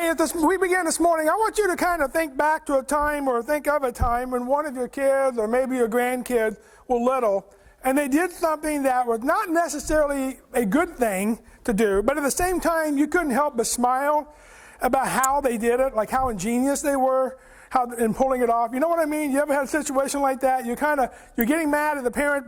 Hey, we began this morning. I want you to kind of think back to a time or think of a time when one of your kids or maybe your grandkids were little and they did something that was not necessarily a good thing to do, but at the same time you couldn't help but smile about how they did it, like how ingenious they were in pulling it off. You know what I mean? You ever had a situation like that? You're getting mad at the parent,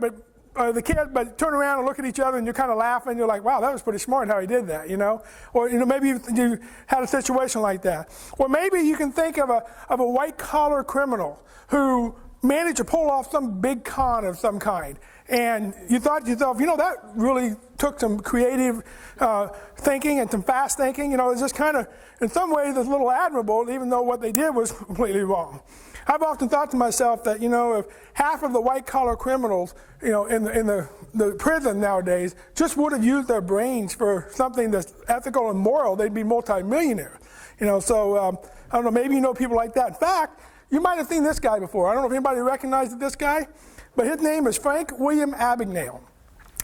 the kid, but turn around and look at each other and you're kind of laughing. You're like, wow, that was pretty smart how he did that, you know? Or, maybe you had a situation like that. Or maybe you can think of a white-collar criminal who managed to pull off some big con of some kind. And you thought to yourself, that really took some creative thinking and some fast thinking. It's just kind of, in some ways, it's a little admirable, even though what they did was completely wrong. I've often thought to myself that, if half of the white-collar criminals, in the prison nowadays just would have used their brains for something that's ethical and moral, they'd be multimillionaires. So I don't know, maybe you know people like that. In fact, you might have seen this guy before. I don't know if anybody recognizes this guy, but his name is Frank William Abagnale.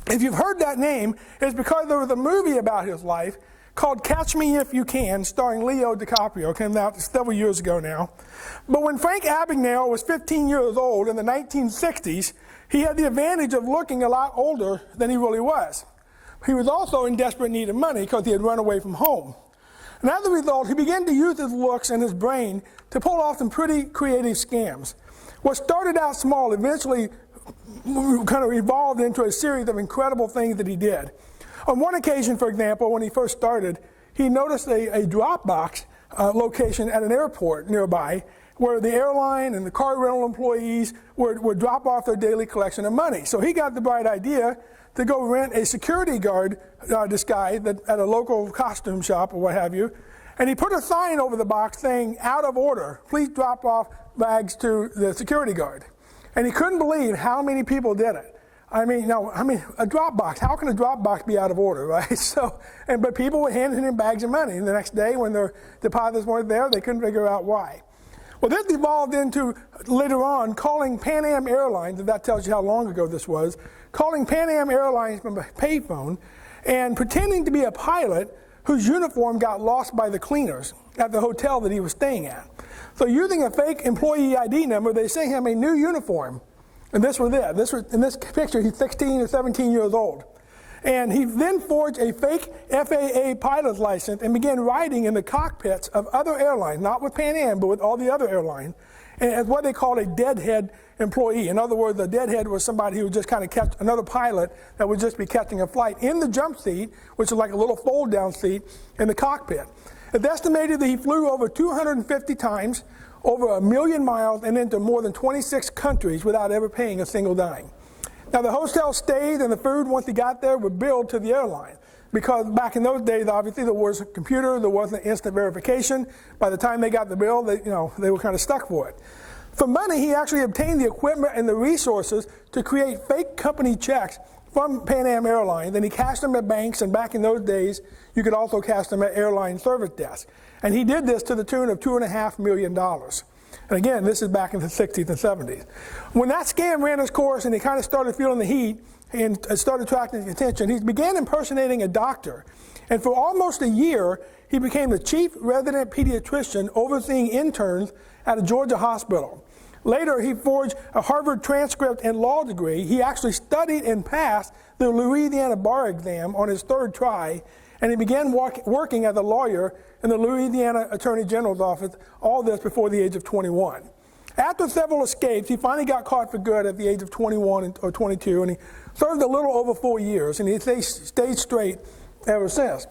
If you've heard that name, it's because there was a movie about his life called Catch Me If You Can, starring Leo DiCaprio. Came out several years ago now. But when Frank Abagnale was 15 years old in the 1960s, he had the advantage of looking a lot older than he really was. He was also in desperate need of money because he had run away from home. And as a result, he began to use his looks and his brain to pull off some pretty creative scams. What started out small eventually kind of evolved into a series of incredible things that he did. On one occasion, for example, when he first started, he noticed a drop box location at an airport nearby where the airline and the car rental employees would drop off their daily collection of money. So he got the bright idea to go rent a security guard disguise at a local costume shop or what have you, and he put a sign over the box saying, "Out of order, please drop off bags to the security guard." And he couldn't believe how many people did it. A drop box. How can a drop box be out of order, right? But people were handing him bags of money. And the next day, when their deposits weren't there, they couldn't figure out why. Well, this evolved into, later on, calling Pan Am Airlines, and that tells you how long ago this was, calling Pan Am Airlines from a payphone and pretending to be a pilot whose uniform got lost by the cleaners at the hotel that he was staying at. So using a fake employee ID number, they sent him a new uniform. And this was it. In this picture, he's 16 or 17 years old. And he then forged a fake FAA pilot's license and began riding in the cockpits of other airlines, not with Pan Am, but with all the other airlines, and as what they called a deadhead employee. In other words, a deadhead was somebody who would just kind of catch another pilot that would just be catching a flight in the jump seat, which is like a little fold-down seat in the cockpit. It's estimated that he flew over 250 times, over 1 million miles, and into more than 26 countries without ever paying a single dime. Now, the hotel stays and the food, once he got there, was billed to the airline. Because back in those days, obviously, there was a computer, there wasn't instant verification. By the time they got the bill, they were kind of stuck for it. For money, he actually obtained the equipment and the resources to create fake company checks from Pan Am Airlines, and he cashed them at banks, and back in those days, you could also cash them at airline service desks. And he did this to the tune of $2.5 million. And again, this is back in the 60s and 70s. When that scam ran its course and he kind of started feeling the heat and started attracting attention, he began impersonating a doctor. And for almost a year, he became the chief resident pediatrician overseeing interns at a Georgia hospital. Later, he forged a Harvard transcript and law degree. He actually studied and passed the Louisiana bar exam on his third try, and he began working as a lawyer in the Louisiana Attorney General's office, all this before the age of 21. After several escapes, he finally got caught for good at the age of 21 or 22, and he served a little over 4 years, and he stayed straight ever since.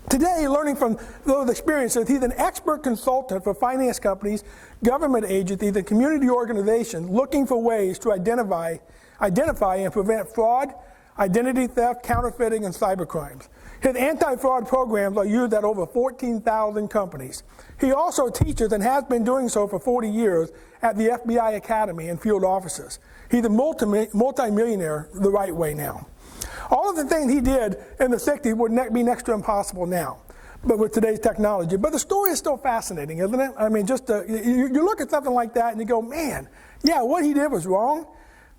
Today, learning from those experiences, he's an expert consultant for finance companies, government agencies, and community organizations looking for ways to identify and prevent fraud, identity theft, counterfeiting, and cybercrimes. His anti-fraud programs are used at over 14,000 companies. He also teaches and has been doing so for 40 years at the FBI Academy and field offices. He's a multi-millionaire the right way now. All of the things he did in the 60s would be next to impossible now, but with today's technology. But the story is still fascinating, isn't it? I mean, you look at something like that and you go, man, yeah, what he did was wrong,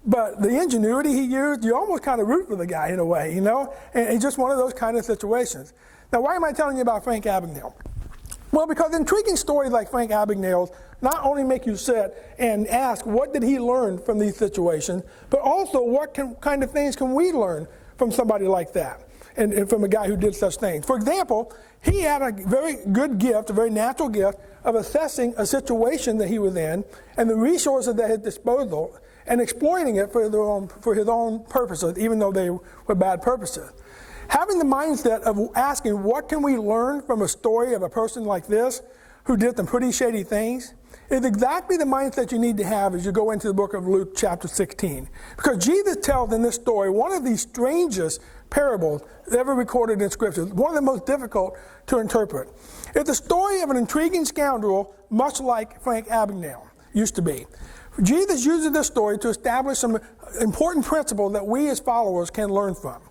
but the ingenuity he used, you almost kind of root for the guy in a way, And it's just one of those kind of situations. Now, why am I telling you about Frank Abagnale? Well, because intriguing stories like Frank Abagnale's not only make you sit and ask, what did he learn from these situations, but also what kind of things can we learn from somebody like that, and from a guy who did such things. For example, he had a very good gift, a very natural gift, of assessing a situation that he was in and the resources at his disposal and exploiting it for his own purposes, even though they were bad purposes. Having the mindset of asking, what can we learn from a story of a person like this who did some pretty shady things, is exactly the mindset you need to have as you go into the book of Luke chapter 16. Because Jesus tells in this story one of the strangest parables ever recorded in Scripture, one of the most difficult to interpret. It's the story of an intriguing scoundrel, much like Frank Abagnale used to be. Jesus uses this story to establish some important principles that we as followers can learn from.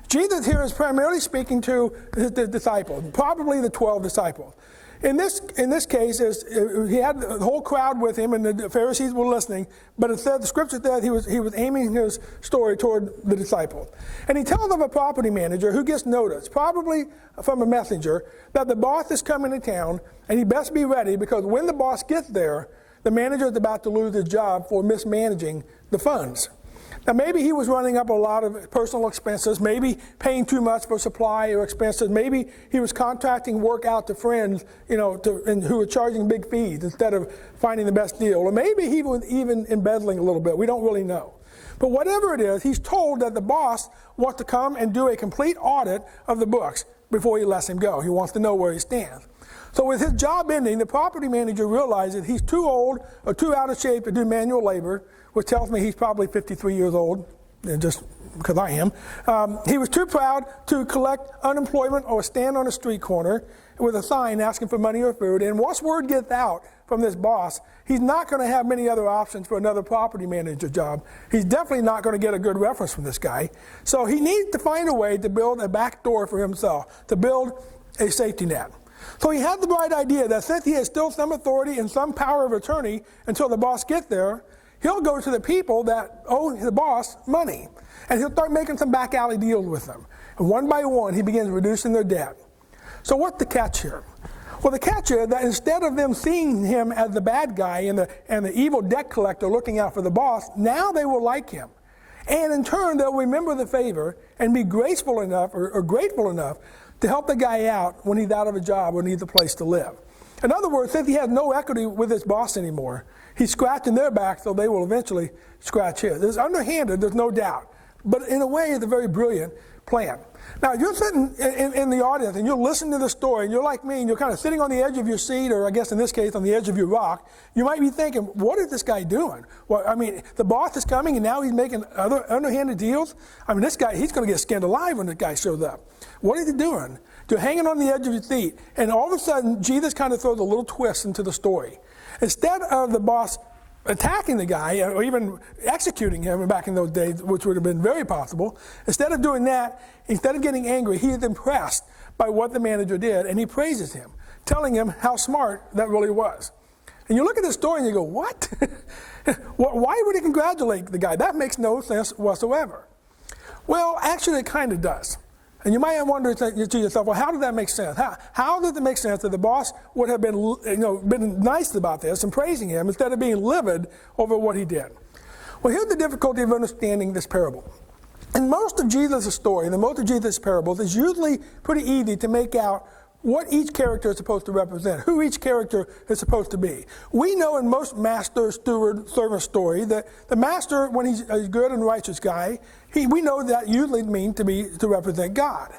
Jesus here is primarily speaking to his disciples, probably the 12 disciples. In this case, he had the whole crowd with him, and the Pharisees were listening. But it said, the Scripture said he was aiming his story toward the disciples. And he tells of a property manager who gets notice, probably from a messenger, that the boss is coming to town, and he best be ready, because when the boss gets there, the manager is about to lose his job for mismanaging the funds. Now, maybe he was running up a lot of personal expenses, maybe paying too much for supply or expenses. Maybe he was contracting work out to friends, and who were charging big fees instead of finding the best deal. Or maybe he was even embezzling a little bit. We don't really know. But whatever it is, he's told that the boss wants to come and do a complete audit of the books before he lets him go. He wants to know where he stands. So with his job ending, the property manager realizes he's too old or too out of shape to do manual labor, which tells me he's probably 53 years old, just because I am. He was too proud to collect unemployment or stand on a street corner with a sign asking for money or food. And once word gets out from this boss, he's not going to have many other options for another property manager job. He's definitely not going to get a good reference from this guy. So he needs to find a way to build a back door for himself, to build a safety net. So he had the bright idea that since he has still some authority and some power of attorney until the boss gets there, he'll go to the people that owe the boss money, and he'll start making some back alley deals with them. And one by one, he begins reducing their debt. So what's the catch here? Well, the catch is that instead of them seeing him as the bad guy and the evil debt collector looking out for the boss, now they will like him. And in turn, they'll remember the favor and be graceful enough or grateful enough to help the guy out when he's out of a job or needs a place to live. In other words, since he has no equity with his boss anymore, he's scratching their back, so they will eventually scratch his. It's underhanded, there's no doubt. But in a way, it's a very brilliant plan. Now, you're sitting in the audience and you're listening to the story, and you're like me, and you're kind of sitting on the edge of your seat, or I guess in this case, on the edge of your rock. You might be thinking, what is this guy doing? Well, I mean, the boss is coming, and now he's making other underhanded deals? I mean, this guy, he's going to get skinned alive when this guy shows up. What is he doing? You're hanging on the edge of your seat, and all of a sudden, Jesus kind of throws a little twist into the story. Instead of the boss attacking the guy or even executing him back in those days, which would have been very possible, instead of doing that, instead of getting angry, he is impressed by what the manager did, and he praises him, telling him how smart that really was. And you look at this story and you go, what? Why would he congratulate the guy? That makes no sense whatsoever. Well, actually, it kind of does. And you might wonder to yourself, well, how does that make sense? How does it make sense that the boss would have been nice about this and praising him instead of being livid over what he did? Well, here's the difficulty of understanding this parable. In most of Jesus' story, in most of Jesus' parables, it's usually pretty easy to make out what each character is supposed to represent, who each character is supposed to be. We know in most master, steward, servant story that the master, when he's a good and righteous guy, we know that usually means to represent God.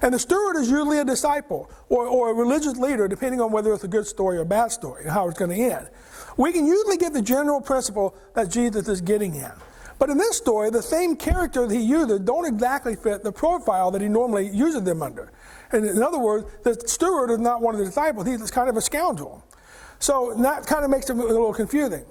And the steward is usually a disciple or a religious leader, depending on whether it's a good story or a bad story, and how it's going to end. We can usually get the general principle that Jesus is getting at. But in this story, the same character that he uses don't exactly fit the profile that he normally uses them under. And in other words, the steward is not one of the disciples. He's kind of a scoundrel. So that kind of makes it a little confusing.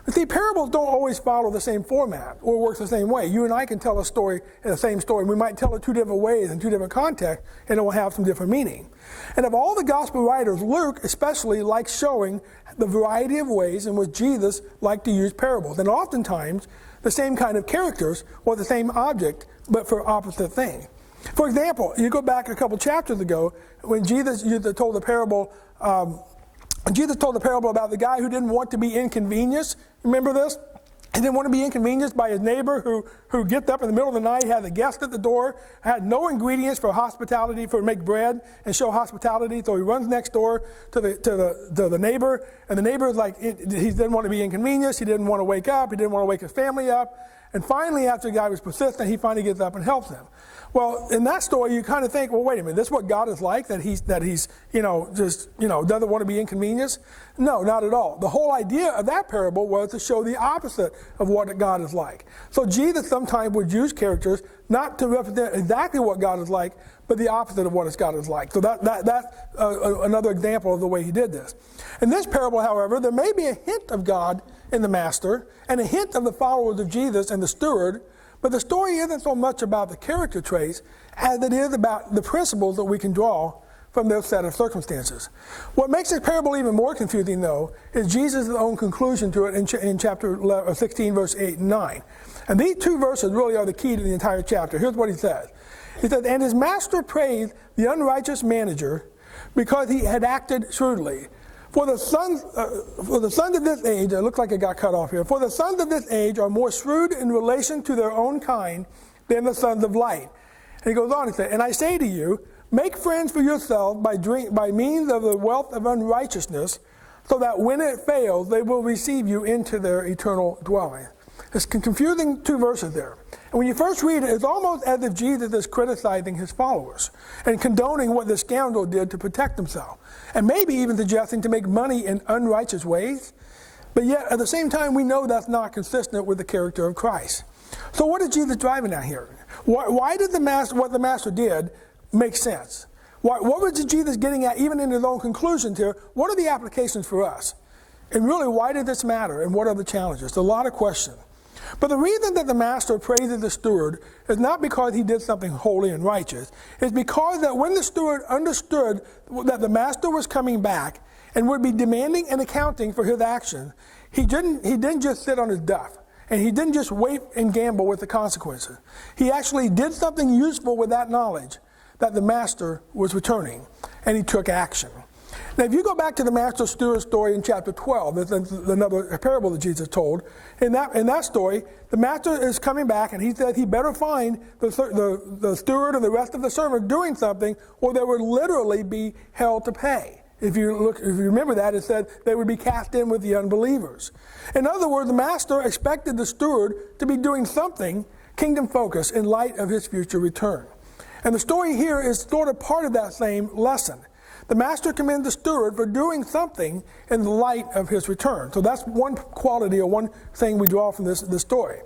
But see, parables don't always follow the same format or work the same way. You and I can tell a story in the same story. We might tell it two different ways in two different contexts, and it will have some different meaning. And of all the gospel writers, Luke especially likes showing the variety of ways in which Jesus liked to use parables. And oftentimes, the same kind of characters or the same object, but for opposite things. For example, you go back a couple chapters ago when Jesus told the parable Jesus told the parable about the guy who didn't want to be inconvenienced. Remember this? He didn't want to be inconvenienced by his neighbor who gets up in the middle of the night, had a guest at the door, had no ingredients for hospitality, for make bread and show hospitality. So he runs next door to the neighbor, and the neighbor is like, he didn't want to be inconvenienced. He didn't want to wake up. He didn't want to wake his family up. And finally, after the guy was persistent, he finally gets up and helps him. Well, in that story, you kind of think, well, wait a minute, this is what God is like, that he's doesn't want to be inconvenienced? No, not at all. The whole idea of that parable was to show the opposite of what God is like. So Jesus sometimes would use characters not to represent exactly what God is like, but the opposite of what God is like. So that's another example of the way he did this. In this parable, however, there may be a hint of God in the master and a hint of the followers of Jesus and the steward, but the story isn't so much about the character traits as it is about the principles that we can draw from their set of circumstances. What makes this parable even more confusing, though, is Jesus' own conclusion to it in chapter 16, verse 8 and 9. And these two verses really are the key to the entire chapter. Here's what he says. He says, "And his master praised the unrighteous manager because he had acted shrewdly. For the sons of this age," it looks like it got cut off here, "for the sons of this age are more shrewd in relation to their own kind than the sons of light." And he goes on and says, "And I say to you, make friends for yourselves by means of the wealth of unrighteousness, so that when it fails, they will receive you into their eternal dwelling." It's confusing two verses there. And when you first read it, it's almost as if Jesus is criticizing his followers and condoning what the scoundrel did to protect himself, and maybe even suggesting to make money in unrighteous ways. But yet, at the same time, we know that's not consistent with the character of Christ. So what is Jesus driving at here? Why did what the master did make sense? What was Jesus getting at, even in his own conclusions here? What are the applications for us? And really, why did this matter? And what are the challenges? A lot of questions. But the reason that the master praises the steward is not because he did something holy and righteous. It's because that when the steward understood that the master was coming back and would be demanding an accounting for his action, he didn't just sit on his duff. And he didn't just wait and gamble with the consequences. He actually did something useful with that knowledge that the master was returning, and he took action. Now, if you go back to the master steward story in chapter 12, there's another parable that Jesus told. In that story, the master is coming back, and he said he better find the steward and the rest of the servants doing something, or they would literally be held to pay. If you remember that, it said they would be cast in with the unbelievers. In other words, the master expected the steward to be doing something kingdom-focused in light of his future return. And the story here is sort of part of that same lesson. The master commends the steward for doing something in the light of his return. So that's one quality or one thing we draw from this story.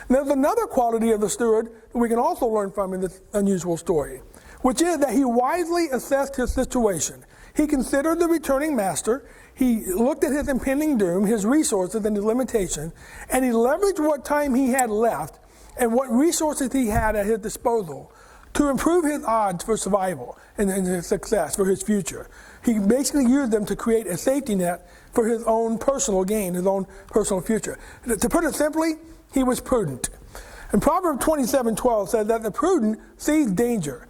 And there's another quality of the steward that we can also learn from in this unusual story, which is that he wisely assessed his situation. He considered the returning master, he looked at his impending doom, his resources and his limitation, and he leveraged what time he had left and what resources he had at his disposal to improve his odds for survival and his success for his future. He basically used them to create a safety net for his own personal gain, his own personal future. To put it simply, he was prudent. And Proverbs 27:12 says that the prudent sees danger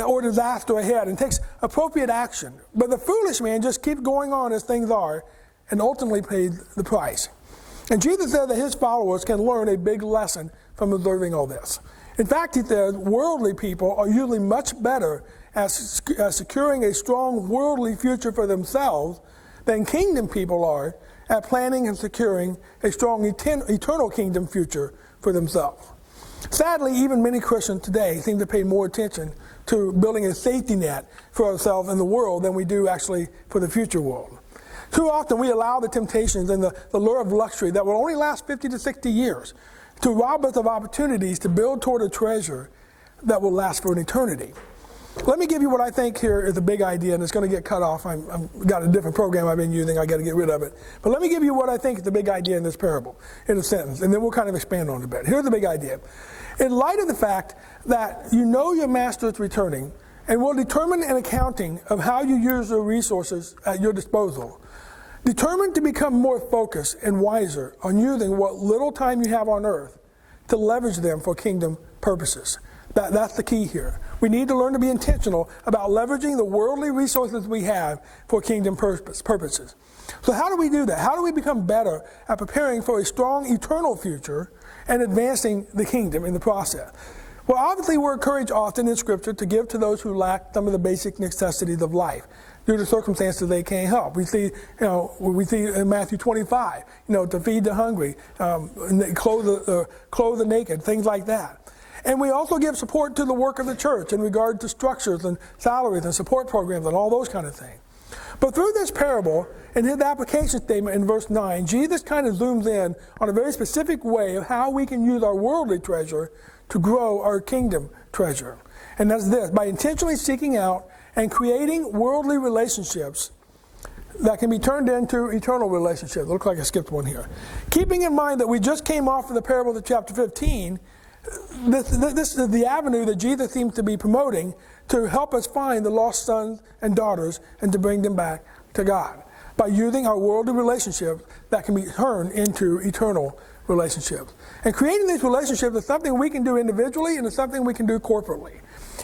or disaster ahead and takes appropriate action. But the foolish man just keeps going on as things are and ultimately pays the price. And Jesus said that his followers can learn a big lesson from observing all this. In fact, he says, worldly people are usually much better at securing a strong worldly future for themselves than kingdom people are at planning and securing a strong eternal kingdom future for themselves. Sadly, even many Christians today seem to pay more attention to building a safety net for ourselves in the world than we do actually for the future world. Too often we allow the temptations and the lure of luxury that will only last 50 to 60 years to rob us of opportunities to build toward a treasure that will last for an eternity. Let me give you what I think here is a big idea, and it's going to get cut off. I've got a different program I've been using. I've got to get rid of it. But let me give you what I think is the big idea in this parable, in a sentence, and then we'll kind of expand on it a bit. Here's the big idea. In light of the fact that you know your master is returning and will determine an accounting of how you use the resources at your disposal, determined to become more focused and wiser on using what little time you have on earth to leverage them for kingdom purposes. That's the key here. We need to learn to be intentional about leveraging the worldly resources we have for kingdom purposes. So how do we do that? How do we become better at preparing for a strong eternal future and advancing the kingdom in the process? Well, obviously we're encouraged often in Scripture to give to those who lack some of the basic necessities of life due to circumstances they can't help. We see in Matthew 25, to feed the hungry, clothe the naked, things like that. And we also give support to the work of the church in regard to structures and salaries and support programs and all those kind of things. But through this parable, in his application statement in verse 9, Jesus kind of zooms in on a very specific way of how we can use our worldly treasure to grow our kingdom treasure. And that's this: by intentionally seeking out and creating worldly relationships that can be turned into eternal relationships. It looks like I skipped one here. Keeping in mind that we just came off of the parable of chapter 15, this is the avenue that Jesus seems to be promoting to help us find the lost sons and daughters and to bring them back to God by using our worldly relationships that can be turned into eternal relationships. And creating these relationships is something we can do individually and it's something we can do corporately.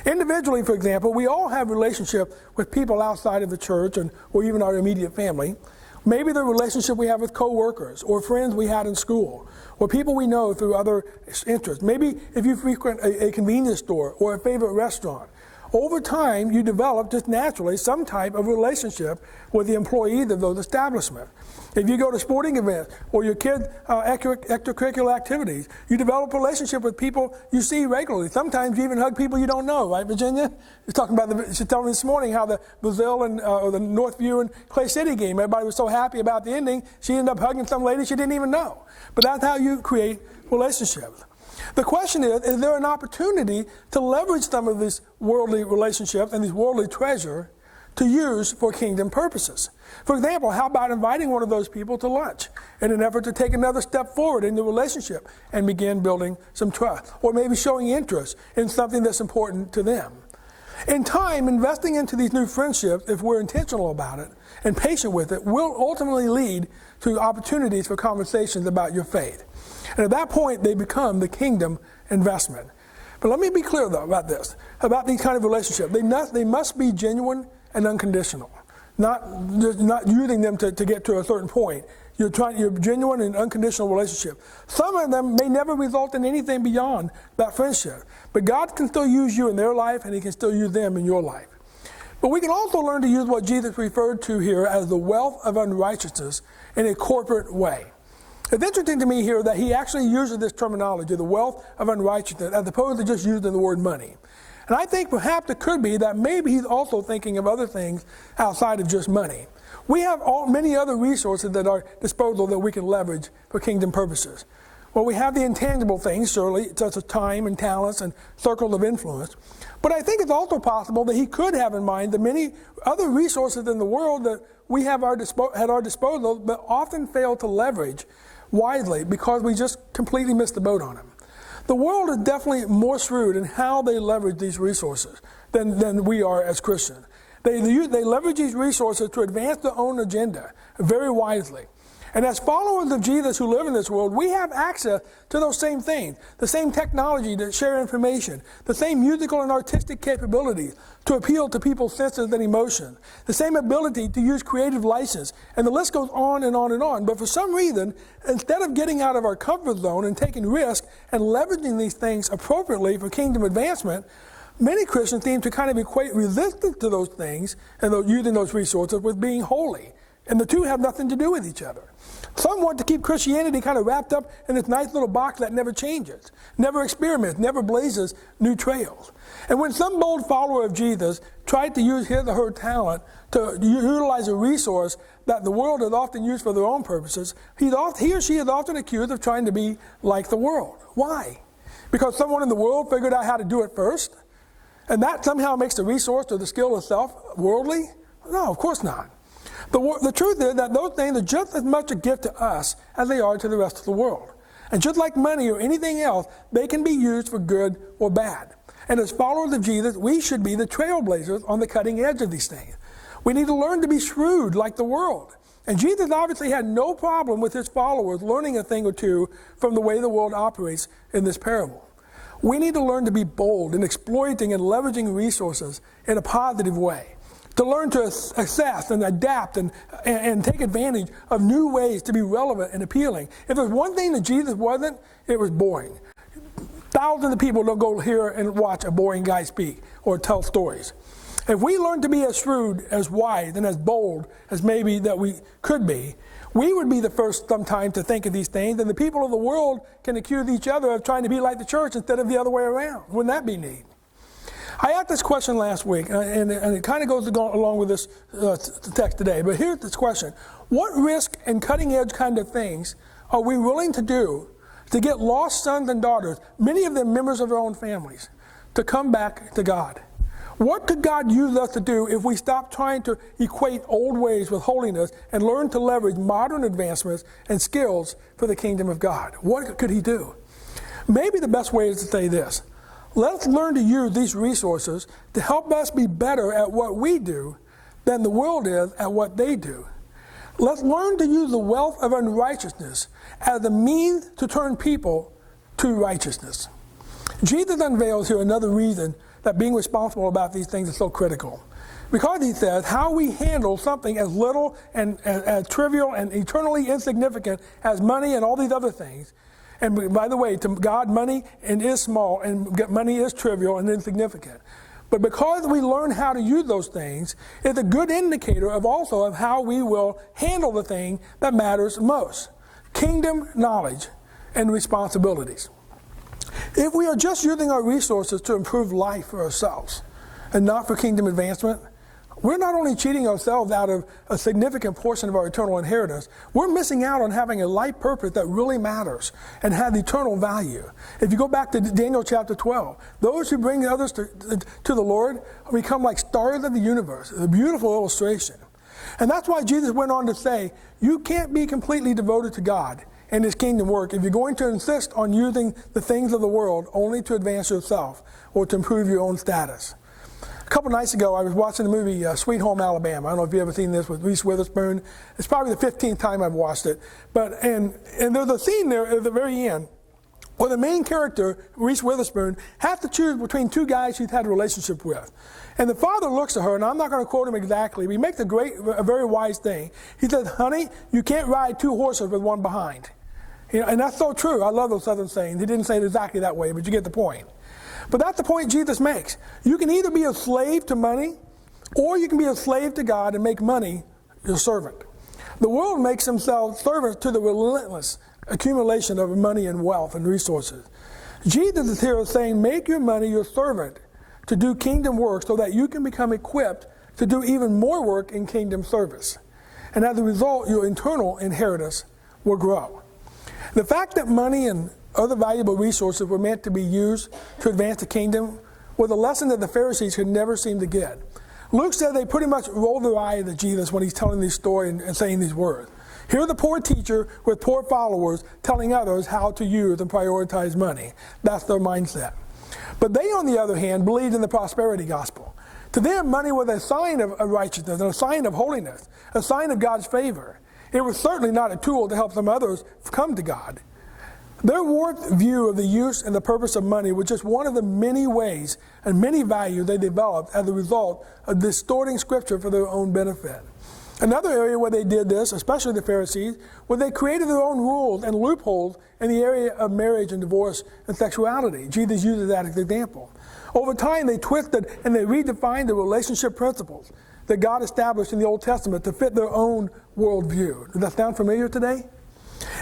Individually, for example, we all have relationships with people outside of the church or even our immediate family. Maybe the relationship we have with co-workers or friends we had in school or people we know through other interests. Maybe if you frequent a convenience store or a favorite restaurant. Over time, you develop just naturally some type of relationship with the employees of those establishments. If you go to sporting events or your kids' extracurricular activities, you develop a relationship with people you see regularly. Sometimes you even hug people you don't know, right, Virginia? She's telling me this morning how the Brazil or the Northview and Clay City game, everybody was so happy about the ending, she ended up hugging some lady she didn't even know. But that's how you create relationships. The question is there an opportunity to leverage some of these worldly relationships and these worldly treasure to use for kingdom purposes? For example, how about inviting one of those people to lunch in an effort to take another step forward in the relationship and begin building some trust? Or maybe showing interest in something that's important to them. In time, investing into these new friendships, if we're intentional about it and patient with it, will ultimately lead to opportunities for conversations about your faith. And at that point, they become the kingdom investment. But let me be clear, though, about this, about these kind of relationships. They must be genuine and unconditional, not using them to get to a certain point. You're genuine and unconditional relationship. Some of them may never result in anything beyond that friendship. But God can still use you in their life, and He can still use them in your life. But we can also learn to use what Jesus referred to here as the wealth of unrighteousness in a corporate way. It's interesting to me here that he actually uses this terminology, the wealth of unrighteousness, as opposed to just using the word money. And I think perhaps it could be that maybe he's also thinking of other things outside of just money. We have many other resources at our disposal that we can leverage for kingdom purposes. Well, we have the intangible things, surely, such as time and talents and circles of influence. But I think it's also possible that he could have in mind the many other resources in the world that we have at our disposal, but often fail to leverage wisely because we just completely missed the boat on them. The world is definitely more shrewd in how they leverage these resources than we are as Christians. They leverage these resources to advance their own agenda very wisely. And as followers of Jesus who live in this world, we have access to those same things, the same technology to share information, the same musical and artistic capabilities to appeal to people's senses and emotions, the same ability to use creative license, and the list goes on and on and on. But for some reason, instead of getting out of our comfort zone and taking risks and leveraging these things appropriately for kingdom advancement, many Christians seem to kind of equate resistance to those things and using those resources with being holy. And the two have nothing to do with each other. Some want to keep Christianity kind of wrapped up in this nice little box that never changes, never experiments, never blazes new trails. And when some bold follower of Jesus tried to use his or her talent to utilize a resource that the world has often used for their own purposes, he or she is often accused of trying to be like the world. Why? Because someone in the world figured out how to do it first? And that somehow makes the resource or the skill itself worldly? No, of course not. The truth is that those things are just as much a gift to us as they are to the rest of the world. And just like money or anything else, they can be used for good or bad. And as followers of Jesus, we should be the trailblazers on the cutting edge of these things. We need to learn to be shrewd like the world. And Jesus obviously had no problem with his followers learning a thing or two from the way the world operates in this parable. We need to learn to be bold in exploiting and leveraging resources in a positive way. To learn to assess and adapt and take advantage of new ways to be relevant and appealing. If there's one thing that Jesus wasn't, it was boring. Thousands of people don't go hear and watch a boring guy speak or tell stories. If we learn to be as shrewd, as wise, and as bold as maybe that we could be, we would be the first sometime to think of these things, and the people of the world can accuse each other of trying to be like the church instead of the other way around. Wouldn't that be neat? I asked this question last week, and it kind of goes along with this text today, but here's this question. What risk and cutting-edge kind of things are we willing to do to get lost sons and daughters, many of them members of their own families, to come back to God? What could God use us to do if we stop trying to equate old ways with holiness and learn to leverage modern advancements and skills for the kingdom of God? What could He do? Maybe the best way is to say this. Let's learn to use these resources to help us be better at what we do than the world is at what they do. Let's learn to use the wealth of unrighteousness as a means to turn people to righteousness. Jesus unveils here another reason that being responsible about these things is so critical. Because he says how we handle something as little and as trivial and eternally insignificant as money and all these other things. And by the way, to God, money is small and money is trivial and insignificant. But because we learn how to use those things, it's a good indicator of also of how we will handle the thing that matters most. Kingdom knowledge and responsibilities. If we are just using our resources to improve life for ourselves and not for kingdom advancement, we're not only cheating ourselves out of a significant portion of our eternal inheritance, we're missing out on having a life purpose that really matters and has eternal value. If you go back to Daniel chapter 12, those who bring others to the Lord become like stars of the universe. It's a beautiful illustration. And that's why Jesus went on to say, you can't be completely devoted to God and His kingdom work if you're going to insist on using the things of the world only to advance yourself or to improve your own status. A couple nights ago, I was watching the movie Sweet Home Alabama. I don't know if you've ever seen this with Reese Witherspoon. It's probably the 15th time I've watched it. And there's a scene there at the very end where the main character, Reese Witherspoon, has to choose between two guys she's had a relationship with. And the father looks at her, and I'm not going to quote him exactly, but he makes a very wise thing. He says, honey, you can't ride two horses with one behind. You know, and that's so true. I love those Southern sayings. He didn't say it exactly that way, but you get the point. But that's the point Jesus makes. You can either be a slave to money, or you can be a slave to God and make money your servant. The world makes themselves servants to the relentless accumulation of money and wealth and resources. Jesus is here saying, make your money your servant to do kingdom work so that you can become equipped to do even more work in kingdom service. And as a result, your internal inheritance will grow. The fact that money and other valuable resources were meant to be used to advance the kingdom was a lesson that the Pharisees could never seem to get. Luke said they pretty much rolled their eyes at Jesus when he's telling this story and saying these words. Here's the poor teacher with poor followers telling others how to use and prioritize money. That's their mindset. But they, on the other hand, believed in the prosperity gospel. To them, money was a sign of righteousness and a sign of holiness, a sign of God's favor. It was certainly not a tool to help some others come to God. Their warped view of the use and the purpose of money was just one of the many ways and many values they developed as a result of distorting Scripture for their own benefit. Another area where they did this, especially the Pharisees, was they created their own rules and loopholes in the area of marriage and divorce and sexuality. Jesus uses that as an example. Over time, they twisted and they redefined the relationship principles that God established in the Old Testament to fit their own worldview. Does that sound familiar today?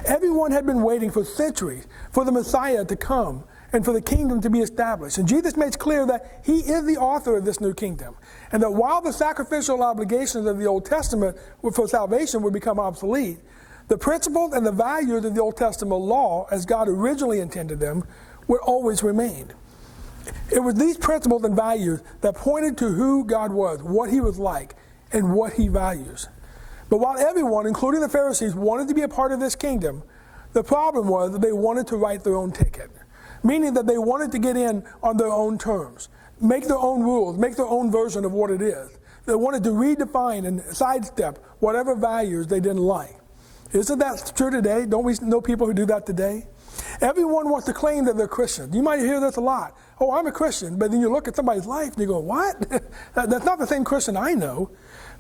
Everyone had been waiting for centuries for the Messiah to come and for the kingdom to be established. And Jesus makes clear that He is the author of this new kingdom. And that while the sacrificial obligations of the Old Testament for salvation would become obsolete, the principles and the values of the Old Testament law, as God originally intended them, would always remain. It was these principles and values that pointed to who God was, what He was like, and what He values. But while everyone, including the Pharisees, wanted to be a part of this kingdom, the problem was that they wanted to write their own ticket. Meaning that they wanted to get in on their own terms, make their own rules, make their own version of what it is. They wanted to redefine and sidestep whatever values they didn't like. Isn't that true today? Don't we know people who do that today? Everyone wants to claim that they're Christian. You might hear this a lot. Oh, I'm a Christian. But then you look at somebody's life and you go, what? That's not the same Christian I know.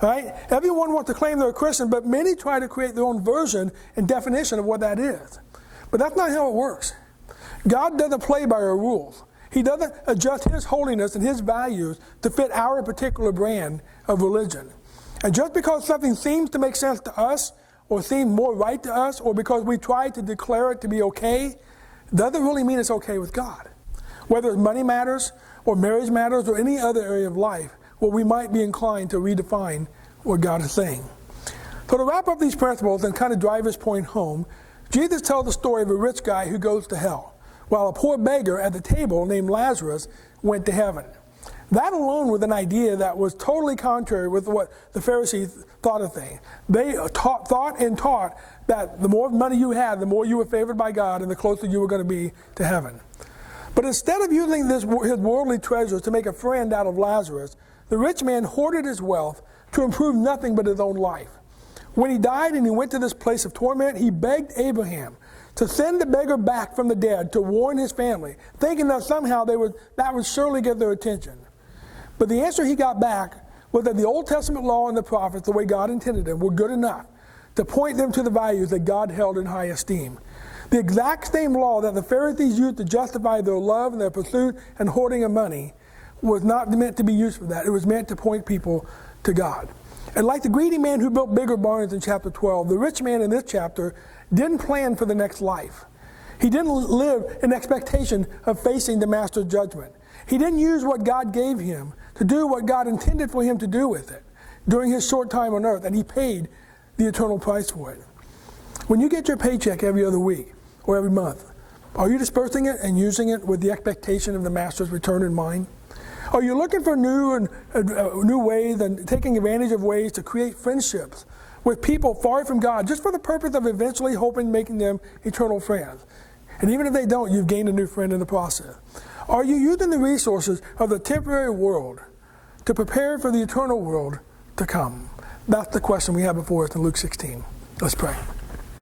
Right? Everyone wants to claim they're a Christian, but many try to create their own version and definition of what that is. But that's not how it works. God doesn't play by our rules. He doesn't adjust His holiness and His values to fit our particular brand of religion. And just because something seems to make sense to us, or seems more right to us, or because we try to declare it to be okay, doesn't really mean it's okay with God. Whether it's money matters, or marriage matters, or any other area of life, where we might be inclined to redefine what God is saying. So to wrap up these principles and kind of drive his point home, Jesus tells the story of a rich guy who goes to hell, while a poor beggar at the table named Lazarus went to heaven. That alone was an idea that was totally contrary with what the Pharisees thought of things. They thought that the more money you had, the more you were favored by God and the closer you were going to be to heaven. But instead of using his worldly treasures to make a friend out of Lazarus, the rich man hoarded his wealth to improve nothing but his own life. When he died and he went to this place of torment, he begged Abraham to send the beggar back from the dead to warn his family, thinking that somehow that would surely get their attention. But the answer he got back was that the Old Testament law and the prophets, the way God intended them, were good enough to point them to the values that God held in high esteem. The exact same law that the Pharisees used to justify their love and their pursuit and hoarding of money was not meant to be used for that. It was meant to point people to God. And like the greedy man who built bigger barns in chapter 12, the rich man in this chapter didn't plan for the next life. He didn't live in expectation of facing the master's judgment. He didn't use what God gave him to do what God intended for him to do with it during his short time on earth, and he paid the eternal price for it. When you get your paycheck every other week or every month, are you dispersing it and using it with the expectation of the master's return in mind? Are you looking for new ways and taking advantage of ways to create friendships with people far from God just for the purpose of eventually hoping making them eternal friends? And even if they don't, you've gained a new friend in the process. Are you using the resources of the temporary world to prepare for the eternal world to come? That's the question we have before us in Luke 16. Let's pray.